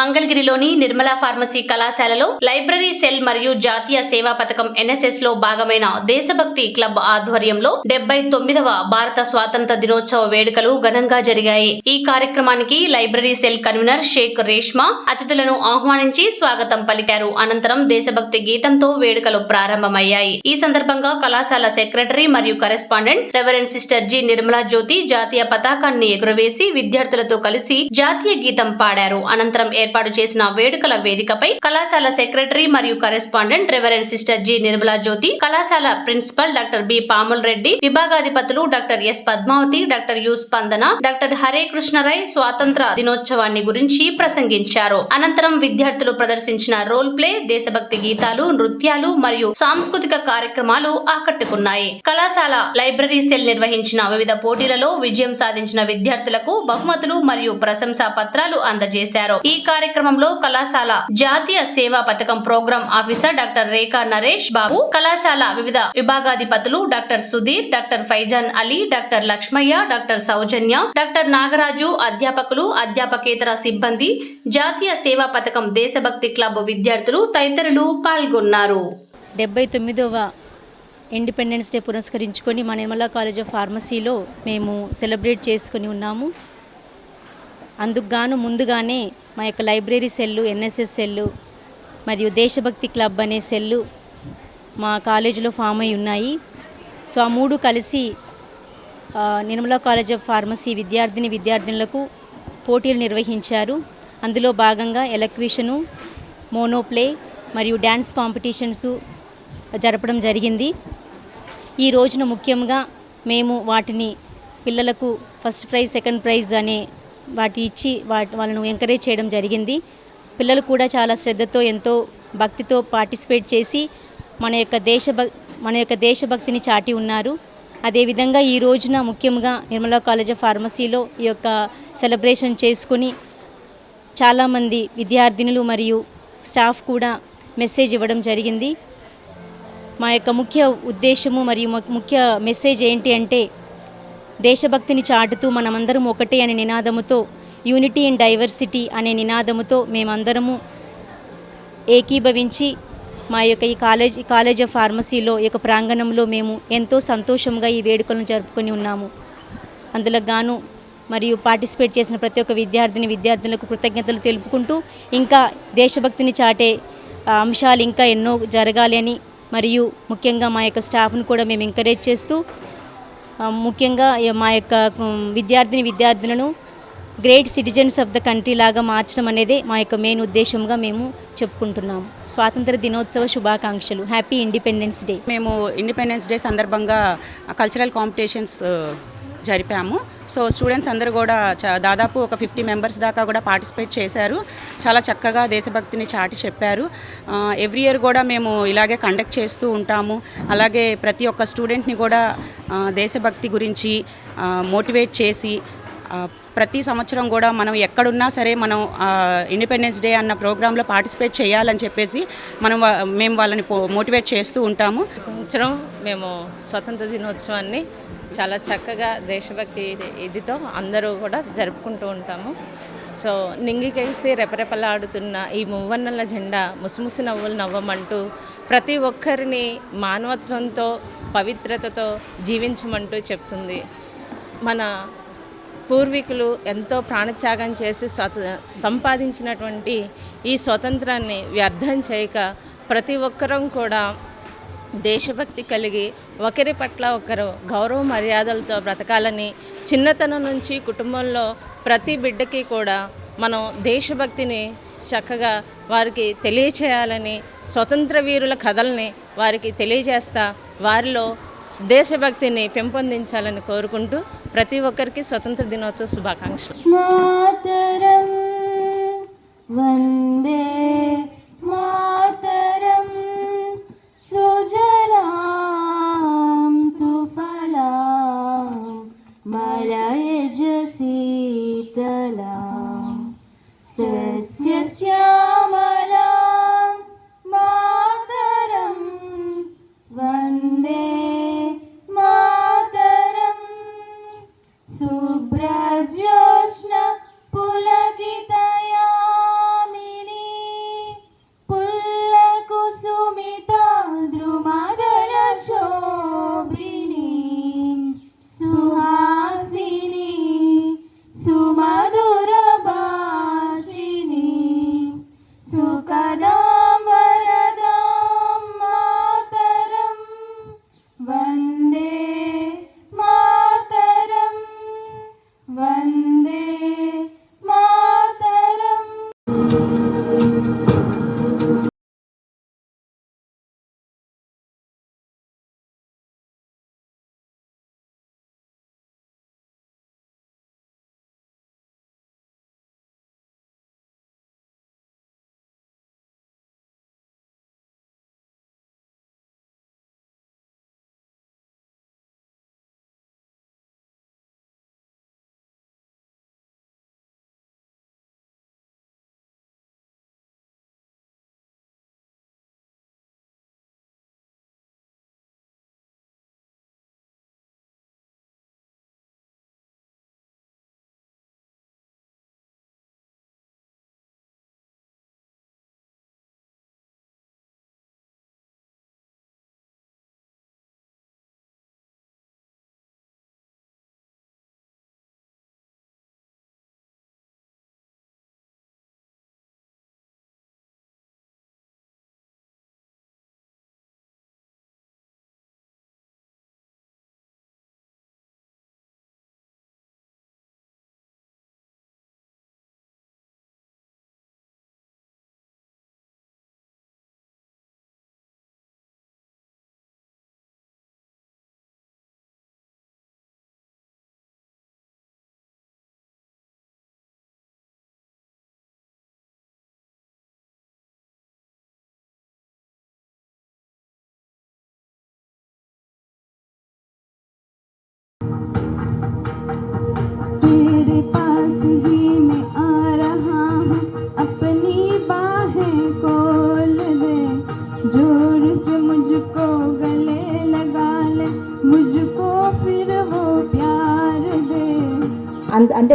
మంగళగిరిలోని నిర్మలా ఫార్మసీ కళాశాలలో library cell మరియు జాతీయ సేవా పథకం ఎన్ఎస్ఎస్ లో భాగమైన దేశభక్తి క్లబ్ ఆధ్వర్యంలో 79వ భారత స్వాతంత్ర దినోత్సవ వేడుకలు ఘనంగా జరిగాయి. ఈ కార్యక్రమానికి library cell convener Sheikh Reshma అతిథులను ఆహ్వానించి స్వాగతం పలికారు. అనంతరం దేశభక్తి గీతంతో వేడుకలు ప్రారంభమయ్యాయి. ఈ సందర్భంగా కళాశాల సెక్రటరీ మరియు correspondent reverend sister G Nirmala Jyothi జాతీయ పతాకాన్ని ఎగురవేసి విద్యార్థులతో కలిసి జాతీయ గీతం పాడారు. అనంతరం ఏర్పాటు చేసిన వేడుకల వేదికపై కళాశాల సెక్రటరీ మరియు correspondent reverend sister G Nirmala Jyothi, కళాశాల principal doctor B Pamul Reddy, విభాగాధిపతులు doctor S Padmavathi, doctor U Spandana, doctor Hare Krishnarai స్వాతంత్ర దినోత్సవాన్ని గురించి ప్రసంగించారు. అనంతరం విద్యార్థులు ప్రదర్శించిన రోల్ ప్లే, దేశభక్తి గీతాలు, నృత్యాలు మరియు సాంస్కృతిక కార్యక్రమాలు ఆకట్టుకున్నాయి. కళాశాల లైబ్రరీ సెల్ నిర్వహించిన వివిధ పోటీలలో విజయం సాధించిన విద్యార్థులకు బహుమతులు మరియు ప్రశంసా పత్రాలు అందజేశారు. ఈ కార్యక్రమంలో కళాశాల జాతీయ సేవా పథకం program officer doctor Rekha Naresh Babu, కళాశాల వివిధ విభాగాధిపతులు doctor Sudheer, doctor Faizan Ali, doctor Lakshmaiah, doctor Soujanya, doctor Nagaraju, అధ్యాపకులు, అధ్యాపకేతర సిబ్బంది, జాతీయ సేవా పథకం దేశభక్తి క్లబ్ విద్యార్థులు తదితరులు పాల్గొన్నారు. 79వ ఇండిపెండెన్స్ డే పురస్కరించుకొని మా నిర్మలా కాలేజ్ ఆఫ్ ఫార్మసీలో మేము సెలబ్రేట్ చేసుకొని ఉన్నాము. అందుకు గాను ముందుగానే మా యొక్క లైబ్రరీ సెల్లు, ఎన్ఎస్ఎస్ సెల్లు మరియు దేశభక్తి క్లబ్ అనే సెల్లు మా కాలేజీలో ఫామ్ అయి ఉన్నాయి. సో ఆ మూడు కలిసి నిర్మలా కాలేజ్ ఆఫ్ ఫార్మసీ విద్యార్థినులకు పోటీలు నిర్వహించారు. అందులో భాగంగా ఎలక్విషను, మోనోప్లే మరియు డ్యాన్స్ కాంపిటీషన్స్ జరపడం జరిగింది. ఈ రోజున ముఖ్యంగా మేము వాటిని పిల్లలకు ఫస్ట్ ప్రైజ్, సెకండ్ ప్రైజ్ అనే వాటి ఇచ్చి వాళ్ళను ఎంకరేజ్ చేయడం జరిగింది. పిల్లలు కూడా చాలా శ్రద్ధతో, ఎంతో భక్తితో పార్టిసిపేట్ చేసి మన యొక్క దేశభక్తిని చాటి ఉన్నారు. అదేవిధంగా ఈ రోజున ముఖ్యంగా నిర్మలా కాలేజ్ ఆఫ్ ఫార్మసీలో ఈ యొక్క సెలబ్రేషన్ చేసుకుని చాలామంది విద్యార్థినులు మరియు స్టాఫ్ కూడా మెసేజ్ ఇవ్వడం జరిగింది. మా యొక్క ముఖ్య ఉద్దేశము మరియు ముఖ్య మెసేజ్ ఏంటి అంటే, దేశభక్తిని చాటుతూ మనమందరం ఒకటే అనే నినాదముతో, యూనిటీ ఇన్ డైవర్సిటీ అనే నినాదముతో మేమందరము ఏకీభవించి మా యొక్క ఈ కాలేజ్ ఆఫ్ ఫార్మసీలో ఈ యొక్క ప్రాంగణంలో మేము ఎంతో సంతోషంగా ఈ వేడుకలను జరుపుకొని ఉన్నాము. అందులో గాను మరియు పార్టిసిపేట్ చేసిన ప్రతి ఒక్క విద్యార్థులకు కృతజ్ఞతలు తెలుపుకుంటూ, ఇంకా దేశభక్తిని చాటే అంశాలు ఇంకా ఎన్నో జరగాలి అని, మరియు ముఖ్యంగా మా యొక్క స్టాఫ్ను కూడా మేము ఎంకరేజ్ చేస్తూ, ముఖ్యంగా మా యొక్క విద్యార్థులను great citizens of the country లాగా మార్చడం అనేది మా యొక్క మెయిన్ ఉద్దేశంగా మేము చెప్పుకుంటున్నాము. స్వాతంత్ర దినోత్సవ శుభాకాంక్షలు. Happy independence day. మేము ఇండిపెండెన్స్ డే సందర్భంగా కల్చరల్ కాంపిటీషన్స్ జరిపాము. సో స్టూడెంట్స్ అందరూ కూడా దాదాపు ఒక 50 మెంబర్స్ దాకా కూడా పార్టిసిపేట్ చేశారు. చాలా చక్కగా దేశభక్తిని చాటి చెప్పారు. ఎవ్రీ ఇయర్ కూడా మేము ఇలాగే కండక్ట్ చేస్తూ ఉంటాము. అలాగే ప్రతి ఒక్క స్టూడెంట్ని కూడా దేశభక్తి గురించి మోటివేట్ చేసి ప్రతి సంవత్సరం కూడా మనం ఎక్కడున్నా సరే మనం ఇండిపెండెన్స్ డే అన్న ప్రోగ్రాంలో పార్టిసిపేట్ చేయాలని చెప్పేసి మేము వాళ్ళని మోటివేట్ చేస్తూ ఉంటాము. సంవత్సరం మేము స్వతంత్ర దినోత్సవాన్ని చాలా చక్కగా దేశభక్తి ఇదితో అందరూ కూడా జరుపుకుంటూ ఉంటాము. సో నింగికేసి రెపరెపలాడుతున్న ఈ మువ్వన్నెల జెండా ముసిముసి నవ్వులు నవ్వమంటూ ప్రతి ఒక్కరిని మానవత్వంతో, పవిత్రతతో జీవించమంటూ చెప్తుంది. మన పూర్వీకులు ఎంతో ప్రాణత్యాగం చేసి సంపాదించినటువంటి ఈ స్వతంత్రాన్ని వ్యర్థం చేయక ప్రతి ఒక్కరం కూడా దేశభక్తి కలిగి ఒకరి పట్ల ఒకరు గౌరవ మర్యాదలతో బ్రతకాలని, చిన్నతనం నుంచి కుటుంబంలో ప్రతి బిడ్డకి కూడా మనం దేశభక్తిని చక్కగా వారికి తెలియచేయాలని, స్వతంత్ర వీరుల కథల్ని వారికి తెలియజేస్తా వారిలో దేశభక్తిని పెంపొందించాలని కోరుకుంటూ ప్రతి ఒక్కరికి స్వతంత్ర దినోత్సవ శుభాకాంక్షలు. మాతరం వందే మాతరం సుజలాం సుఫలాం మలయజ శీతలాం సస్యశ్యామలాం మాతరం వందే మాతరం శుభ్రజ్యోత్స్న పులకితయామి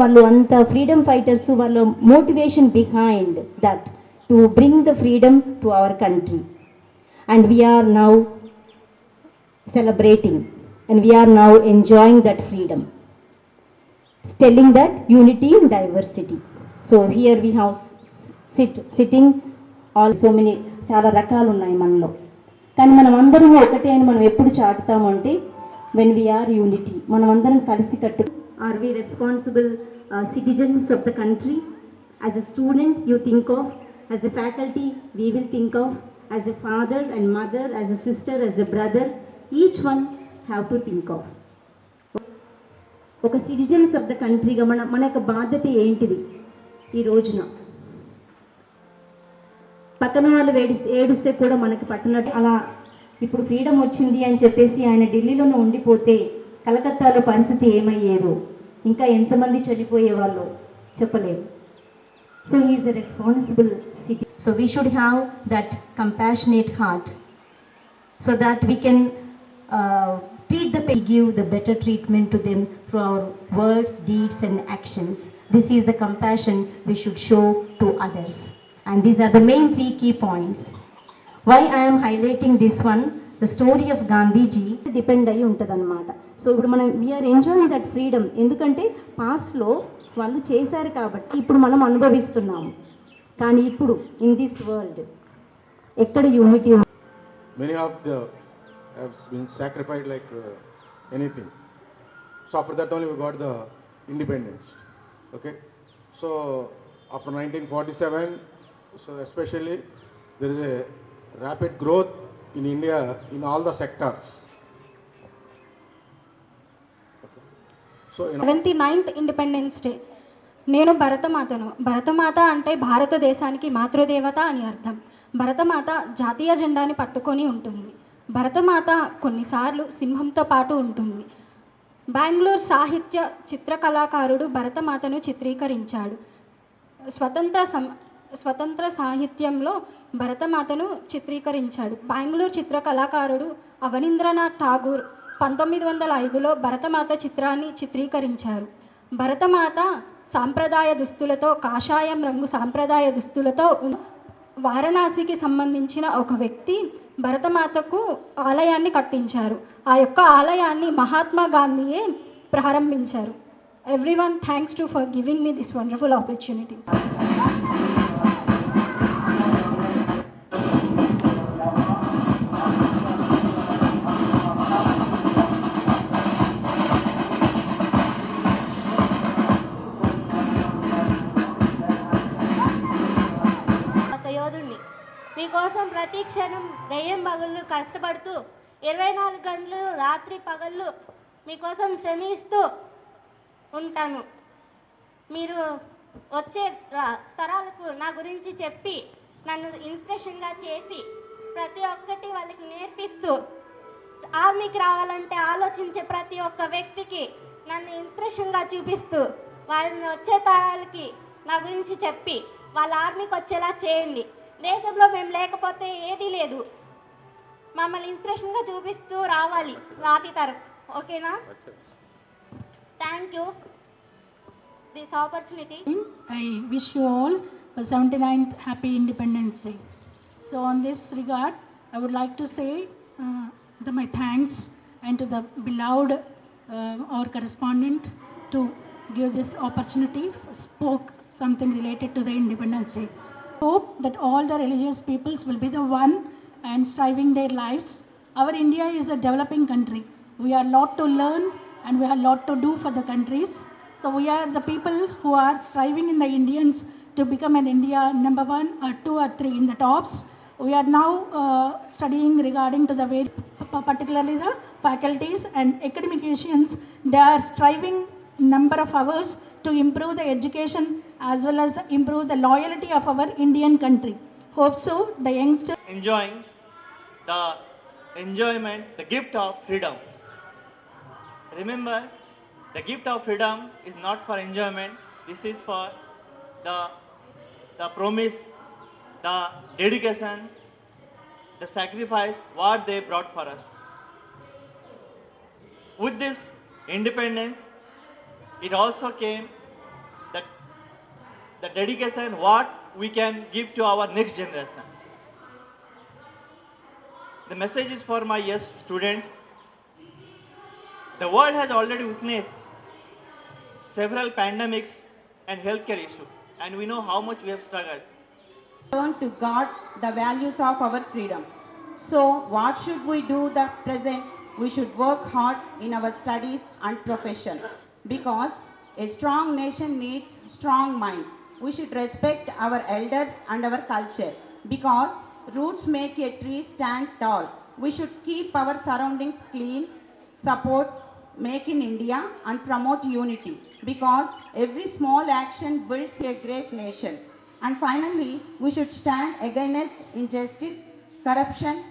వాళ్ళు అంత ఫ్రీడమ్ ఫైటర్స్, వాళ్ళ motivation behind that to bring the freedom to our country. And we are now celebrating and we are now enjoying that freedom, telling that unity in diversity. So here we have sitting all so many చాలా రకాలు ఉన్నాయి మనలో, కానీ మనం అందరం ఒకటే అని మనం ఎప్పుడు చాటుతాము అంటే when we are unity, మనం అందరం కలిసి కట్టు. Are we responsible citizens of the country? As a student you think of, as a faculty we will think of, as a father and mother, as a sister, as a brother, each one have to think of. ఒక citizens of the కంట్రీగా మన యొక్క బాధ్యత ఏంటిది ఈ రోజున? పక్కన వాళ్ళు ఏడుస్తే కూడా మనకి పట్టనట్టు అలా ఇప్పుడు ఫ్రీడమ్ వచ్చింది అని చెప్పేసి ఆయన ఢిల్లీలోనే ఉండిపోతే కలకత్తాలో పరిస్థితి ఏమయ్యేదో, ఇంకా ఎంతమంది చనిపోయేవాళ్ళు చెప్పలేము. So he's the responsible city. So we should have that compassionate heart so that we can treat the people, give the better treatment to them through our words, deeds and actions. This is the compassion we should show to others, and these are the main 3 key points. Why I am highlighting this one, the story of Gandhiji depend అయ్యి ఉంటుందన్నమాట. So ఇప్పుడు మనం we are enjoying that freedom, ఎందుకంటే పాస్ట్లో వాళ్ళు చేశారు కాబట్టి ఇప్పుడు మనం అనుభవిస్తున్నాము. కానీ ఇప్పుడు ఇన్ దిస్ వరల్డ్ ఎక్కడ unity? Many of the have been sacrificed like anything. So after that only we got the independence. Okay. So after 1947, so especially there is a rapid growth in India in all the sectors. Okay. So 79th independence day. నేను భరతమాతను. భరతమాత అంటే భారతదేశానికి మాతృదేవత అని అర్థం. భరతమాత జాతీయ జెండాని పట్టుకొని ఉంటుంది. భరతమాత కొన్నిసార్లు సింహంతో పాటు ఉంటుంది. బెంగళూరు సాహిత్య చిత్రకళాకారుడు భరతమాతను చిత్రీకరించాడు. స్వతంత్ర సాహిత్యంలో భరతమాతను చిత్రీకరించాడు. బెంగళూరు చిత్రకళాకారుడు అవనీంద్రనాథ్ ఠాగూర్ 1905లో భరతమాత చిత్రాన్ని చిత్రీకరించారు. భరతమాత సాంప్రదాయ దుస్తులతో, కాషాయం రంగు సాంప్రదాయ దుస్తులతో వారణాసికి సంబంధించిన ఒక వ్యక్తి భరతమాతకు ఆలయాన్ని కట్టించారు. ఆ యొక్క ఆలయాన్ని మహాత్మా గాంధీయే ప్రారంభించారు. Everyone thanks to for giving me this wonderful opportunity. మీకోసం ప్రతి క్షణం దయ్యం పగళ్ళు కష్టపడుతూ 24 గంటలు రాత్రి పగళ్ళు మీకోసం శ్రమిస్తూ ఉంటాను. మీరు వచ్చే తరాలకు నా గురించి చెప్పి నన్ను ఇన్స్పిరేషన్గా చేసి ప్రతి ఒక్కటి వాళ్ళకి నేర్పిస్తూ ఆర్మీకి రావాలంటే ఆలోచించే ప్రతి ఒక్క వ్యక్తికి నన్ను ఇన్స్పిరేషన్గా చూపిస్తూ వాళ్ళని వచ్చే తరాలకి నా గురించి చెప్పి వాళ్ళ ఆర్మీకి వచ్చేలా చేయండి. దేశంలో మేము లేకపోతే ఏదీ లేదు. మమ్మల్ని ఇన్స్పిరేషన్గా చూపిస్తూ రావాలి రాతి తరం. ఓకేనా? Thank you this opportunity. I wish you all a 79th Happy Independence Day. So on this regard, I would like to say my thanks and to the beloved our correspondent to give this opportunity, spoke something related to the Independence Day. Hope that all the religious peoples will be the one and striving their lives. Our India is a developing country. We have a lot to learn and we have a lot to do for the countries. So we are the people who are striving in the Indians to become an India number 1 or 2 or 3 in the tops. We are now studying regarding to the way, particularly the faculties and academicians. They are striving number of hours to improve the education as well as improve the loyalty of our Indian country. Hope so the youngsters enjoying the enjoyment, the gift of freedom. Remember, the gift of freedom is not for enjoyment. This is for the promise, the dedication, the sacrifice what they brought for us. With this independence, it also came the dedication what we can give to our next generation. The message is for my yes students. The world has already witnessed several pandemics and healthcare issues, and we know how much we have struggled. Learn to guard the values of our freedom. So, what should we do the present? We should work hard in our studies and profession because a strong nation needs strong minds. We should respect our elders and our culture because roots make a tree stand tall. We should keep our surroundings clean, support Make in India and promote unity because every small action builds a great nation. And finally, we should stand against injustice, corruption.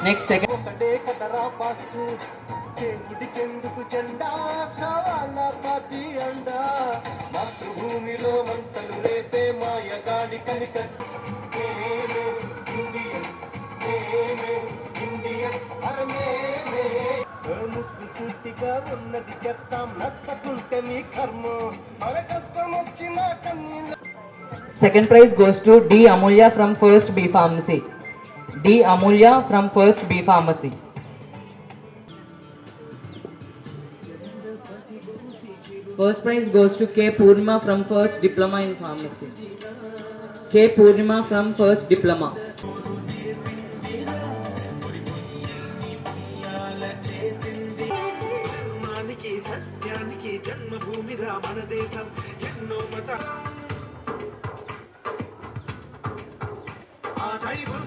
Next second. దేవుడికెందుకు జెండా కావాలా party అండా మాతృభూమిలో మంటలు రేపే మాయగాడి కనికట్ ముక్కు సూటిగా ఉన్నది చెప్తాం నచ్చకుంటే మీ కర్మం మన కష్టం వచ్చిన కన్నీళ్ళ. Second prize goes to D. Amulya from First B Pharmacy. D. Amulya from First B Pharmacy. First prize goes to K. Purnima from First Diploma in Pharmacy. K. Purnima from First Diploma. సత్యానికి జన్మభూమి రా మన దేశం ఎన్నో మత ఆ దైవం